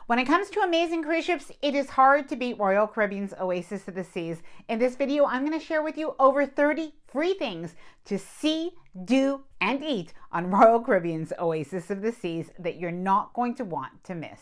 When it comes to amazing cruise ships, it is hard to beat Royal Caribbean's Oasis of the Seas. In this video, I'm going to share with you over 30 free things to see, do, and eat on Royal Caribbean's Oasis of the Seas that you're not going to want to miss.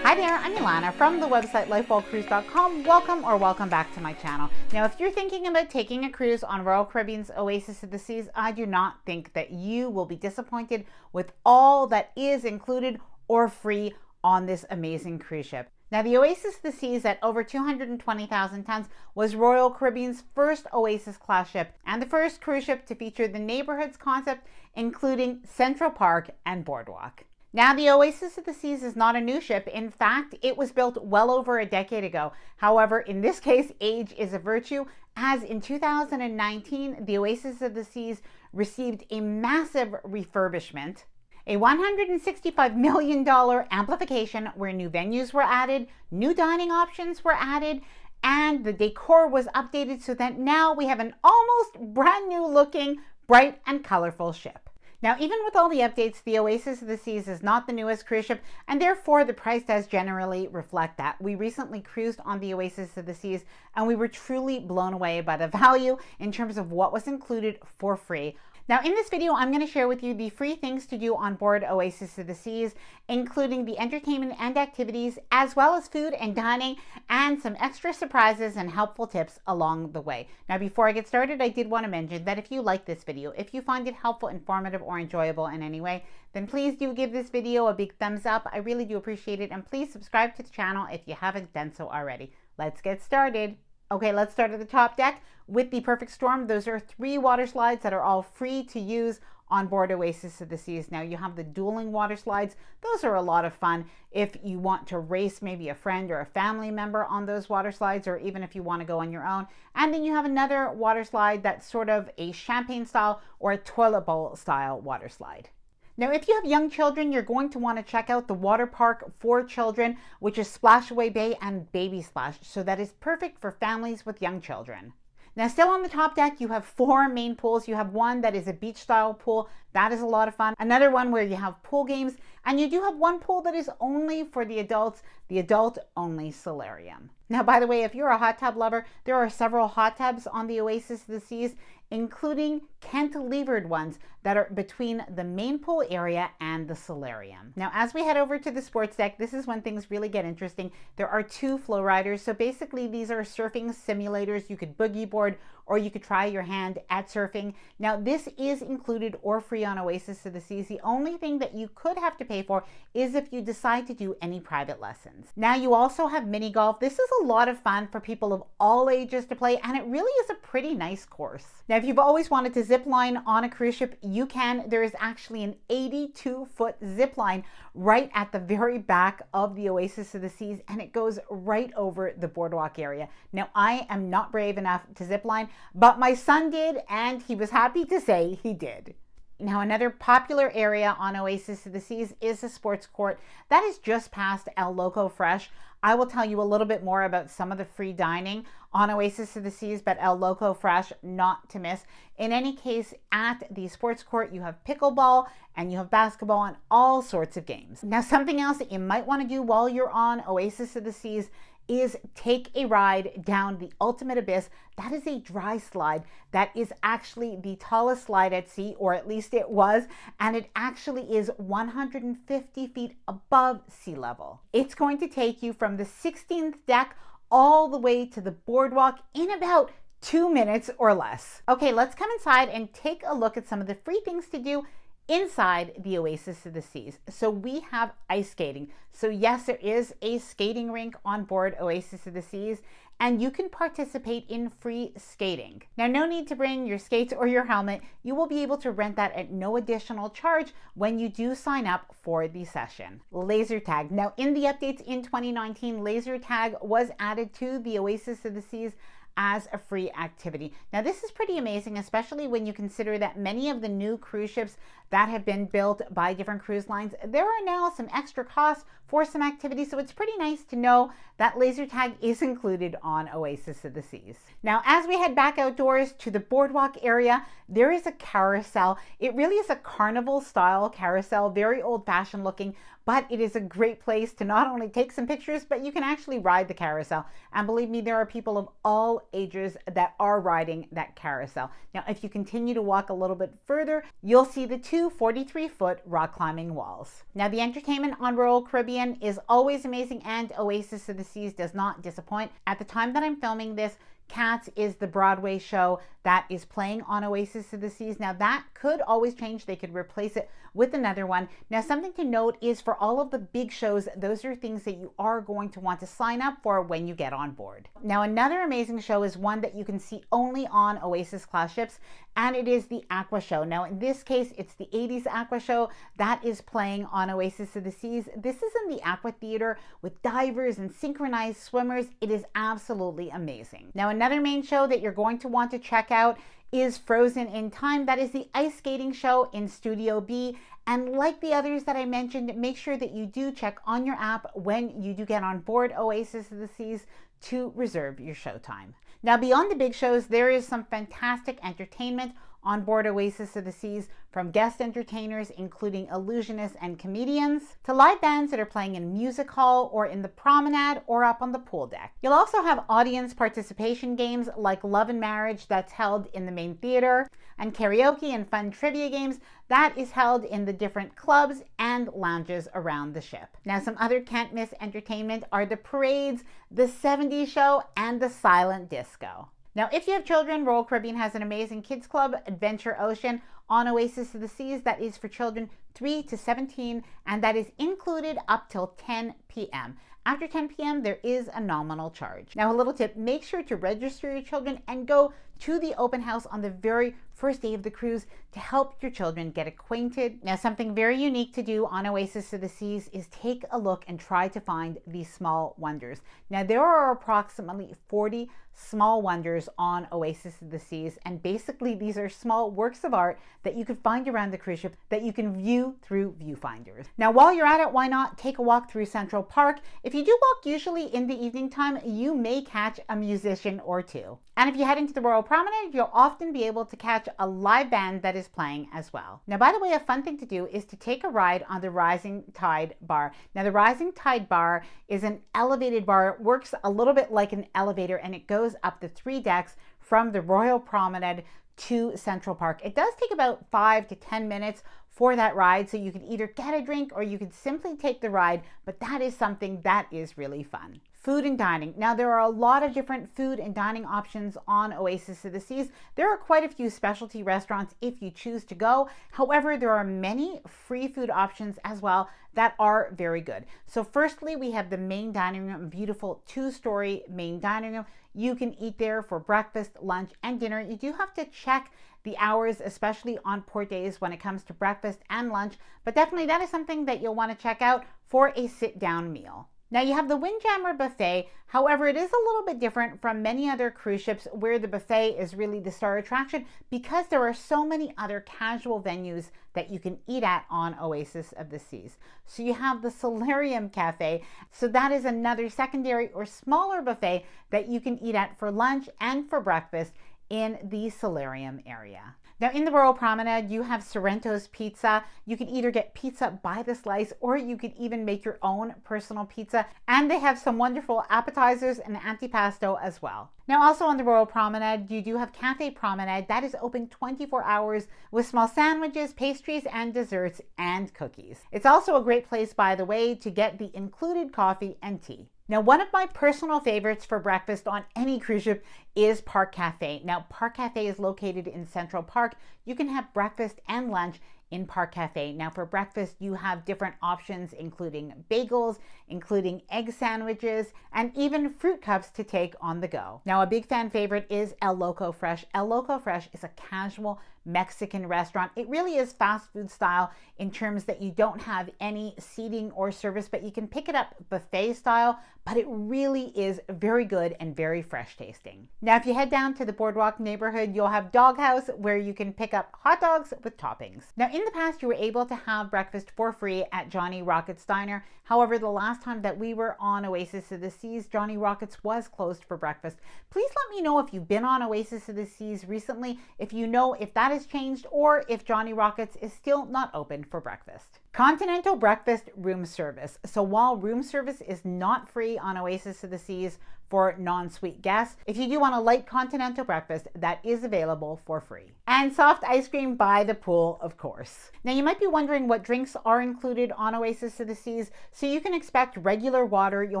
Hi there, I'm Ilana from the website lifewellcruise.com. Welcome back to my channel. Now, if you're thinking about taking a cruise on Royal Caribbean's Oasis of the Seas, I do not think that you will be disappointed with all that is included or free on this amazing cruise ship. Now, the Oasis of the Seas at over 220,000 tons was Royal Caribbean's first Oasis class ship and the first cruise ship to feature the neighborhoods concept, including Central Park and Boardwalk. Now, the Oasis of the Seas is not a new ship. In fact, it was built well over a decade ago. However, in this case, age is a virtue, as in 2019, the Oasis of the Seas received a massive refurbishment, a $165 million amplification where new venues were added, new dining options were added, and the decor was updated so that now we have an almost brand new looking, bright and colorful ship. Now, even with all the updates, the Oasis of the Seas is not the newest cruise ship, and therefore the price does generally reflect that. We recently cruised on the Oasis of the Seas, and we were truly blown away by the value in terms of what was included for free. Now, in this video, I'm going to share with you the free things to do on board Oasis of the Seas, including the entertainment and activities, as well as food and dining, and some extra surprises and helpful tips along the way. Now, before I get started, I did want to mention that if you like this video, if you find it helpful, informative, or enjoyable in any way, then please do give this video a big thumbs up. I really do appreciate it, and please subscribe to the channel if you haven't done so already. Let's get started. Okay, let's start at the top deck with the Perfect Storm. Those are 3 water slides that are all free to use on board Oasis of the Seas. Now, you have the dueling water slides. Those are a lot of fun if you want to race maybe a friend or a family member on those water slides, or even if you want to go on your own. And then you have another water slide that's sort of a champagne style or a toilet bowl style water slide. Now, if you have young children, you're going to want to check out the water park for children, which is Splashaway Bay and Baby Splash. So that is perfect for families with young children. Now, still on the top deck, you have 4 main pools. You have one that is a beach style pool. That is a lot of fun. Another one where you have pool games, and you do have one pool that is only for the adults, the adult only solarium. Now, by the way, if you're a hot tub lover, there are several hot tubs on the Oasis of the Seas, including cantilevered ones that are between the main pool area and the solarium. Now, as we head over to the sports deck, this is when things really get interesting. There are 2 flow riders. So basically, these are surfing simulators. You could boogie board, or you could try your hand at surfing. Now, this is included or free on Oasis of the Seas. The only thing that you could have to pay for is if you decide to do any private lessons. Now, you also have mini golf. This is a lot of fun for people of all ages to play, and it really is a pretty nice course. Now, if you've always wanted to zip line on a cruise ship, you can. There is actually an 82-foot zip line right at the very back of the Oasis of the Seas, and it goes right over the boardwalk area. Now, I am not brave enough to zip line, but my son did, and he was happy to say he did. Now, another popular area on Oasis of the Seas is the sports court. That is just past El Loco Fresh. I will tell you a little bit more about some of the free dining on Oasis of the Seas, but El Loco Fresh, not to miss. In any case, at the sports court, you have pickleball and you have basketball and all sorts of games. Now, something else that you might want to do while you're on Oasis of the Seas is take a ride down the Ultimate Abyss. That is a dry slide that is actually the tallest slide at sea, or at least it was, and it actually is 150 feet above sea level. It's going to take you from the 16th deck all the way to the boardwalk in about 2 minutes or less. Okay, let's come inside and take a look at some of the free things to do inside the Oasis of the Seas. So we have ice skating. So yes, there is a skating rink on board Oasis of the Seas, and you can participate in free skating. Now, no need to bring your skates or your helmet. You will be able to rent that at no additional charge when you do sign up for the session. Laser tag. Now, in the updates in 2019, laser tag was added to the Oasis of the Seas as a free activity. Now, this is pretty amazing, especially when you consider that many of the new cruise ships that have been built by different cruise lines, there are now some extra costs for some activities, so it's pretty nice to know that laser tag is included on Oasis of the Seas. Now, as we head back outdoors to the boardwalk area, there is a carousel. It really is a carnival style carousel, very old-fashioned looking, but it is a great place to not only take some pictures, but you can actually ride the carousel. And believe me, there are people of all ages that are riding that carousel. Now, if you continue to walk a little bit further, you'll see the two 43-foot rock climbing walls. Now, the entertainment on Royal Caribbean is always amazing, and Oasis of the Seas does not disappoint. At the time that I'm filming this, Cats is the Broadway show that is playing on Oasis of the Seas. Now that could always change. They could replace it with another one. Now something to note is for all of the big shows, those are things that you are going to want to sign up for when you get on board. Now another amazing show is one that you can see only on Oasis class ships, and it is the Aqua Show. Now in this case, it's the 80s Aqua Show that is playing on Oasis of the Seas. This is in the Aqua Theater with divers and synchronized swimmers. It is absolutely amazing. Now another main show that you're going to want to check out is Frozen in Time. That is the ice skating show in Studio B. And like the others that I mentioned, make sure that you do check on your app when you do get on board Oasis of the Seas to reserve your show time. Now, beyond the big shows, there is some fantastic entertainment on board Oasis of the Seas, from guest entertainers including illusionists and comedians to live bands that are playing in music hall or in the promenade or up on the pool deck. You'll also have audience participation games like Love and Marriage that's held in the main theater, and karaoke and fun trivia games that is held in the different clubs and lounges around the ship. Now some other can't miss entertainment are the parades, the 70s show, and the silent disco. Now, if you have children, Royal Caribbean has an amazing kids club, Adventure Ocean, on Oasis of the Seas that is for children 3 to 17, and that is included up till 10 p.m. After 10 p.m., there is a nominal charge. Now, a little tip, make sure to register your children and go to the open house on the very first day of the cruise to help your children get acquainted. Now, something very unique to do on Oasis of the Seas is take a look and try to find these small wonders. Now, there are approximately 40 small wonders on Oasis of the Seas, and basically these are small works of art that you can find around the cruise ship that you can view through viewfinders. Now, while you're at it, why not take a walk through Central Park? If you do walk usually in the evening time, you may catch a musician or two. And if you head into the Royal Promenade, you'll often be able to catch a live band that is playing as well. Now, by the way, a fun thing to do is to take a ride on the Rising Tide Bar. Now, the Rising Tide Bar is an elevated bar. It works a little bit like an elevator, and it goes up the 3 decks from the Royal Promenade to Central Park. It does take about 5 to 10 minutes for that ride, so you could either get a drink or you could simply take the ride, but that is something that is really fun. Food and dining. Now, there are a lot of different food and dining options on Oasis of the Seas. There are quite a few specialty restaurants if you choose to go. However, there are many free food options as well that are very good. So firstly, we have the main dining room, beautiful 2-story main dining room. You can eat there for breakfast, lunch, and dinner. You do have to check the hours, especially on port days when it comes to breakfast and lunch, but definitely that is something that you'll want to check out for a sit-down meal. Now you have the Windjammer Buffet. However, it is a little bit different from many other cruise ships where the buffet is really the star attraction because there are so many other casual venues that you can eat at on Oasis of the Seas. So you have the Solarium Cafe. So that is another secondary or smaller buffet that you can eat at for lunch and for breakfast in the Solarium area. Now in the Royal Promenade, you have Sorrento's Pizza. You can either get pizza by the slice or you could even make your own personal pizza. And they have some wonderful appetizers and antipasto as well. Now also on the Royal Promenade, you do have Cafe Promenade. That is open 24 hours with small sandwiches, pastries, and desserts and cookies. It's also a great place, by the way, to get the included coffee and tea. Now, one of my personal favorites for breakfast on any cruise ship is Park Cafe. Now, Park Cafe is located in Central Park. You can have breakfast and lunch in Park Cafe. Now, for breakfast, you have different options, including bagels, including egg sandwiches, and even fruit cups to take on the go. Now, a big fan favorite is El Loco Fresh. El Loco Fresh is a casual Mexican restaurant. It really is fast food style in terms that you don't have any seating or service, but you can pick it up buffet style, but it really is very good and very fresh tasting. Now, if you head down to the Boardwalk neighborhood, you'll have Doghouse where you can pick up hot dogs with toppings. Now, in the past, you were able to have breakfast for free at Johnny Rockets Diner. However, the last time that we were on Oasis of the Seas, Johnny Rockets was closed for breakfast. Please let me know if you've been on Oasis of the Seas recently, if you know if that has changed, or if Johnny Rockets is still not open for breakfast. Continental breakfast room service. So while room service is not free on Oasis of the Seas for non-suite guests, if you do want a light continental breakfast, that is available for free. And soft ice cream by the pool, of course. Now you might be wondering what drinks are included on Oasis of the Seas. So you can expect regular water, you'll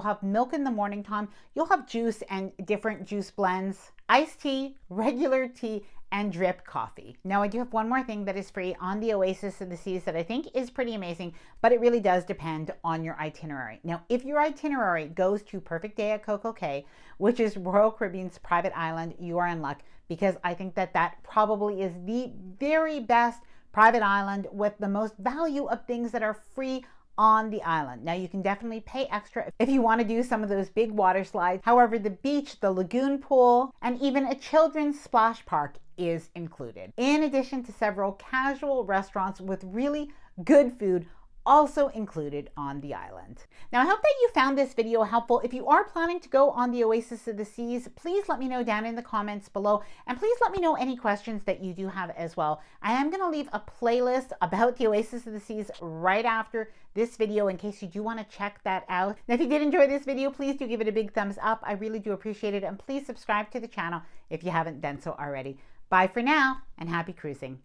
have milk in the morning time, you'll have juice and different juice blends, iced tea, regular tea, and drip coffee. Now I do have one more thing that is free on the Oasis of the Seas that I think is pretty amazing, but it really does depend on your itinerary. Now, if your itinerary goes to Perfect Day at CocoCay, which is Royal Caribbean's private island, you are in luck, because I think that that probably is the very best private island with the most value of things that are free on the island. Now you can definitely pay extra if you want to do some of those big water slides. However, the beach, the lagoon pool, and even a children's splash park is included, in addition to several casual restaurants with really good food also included on the island. Now, I hope that you found this video helpful. If you are planning to go on the Oasis of the Seas, please let me know down in the comments below, and please let me know any questions that you do have as well. I am going to leave a playlist about the Oasis of the Seas right after this video in case you do want to check that out. Now, if you did enjoy this video, please do give it a big thumbs up. I really do appreciate it, and please subscribe to the channel if you haven't done so already. Bye for now, and happy cruising.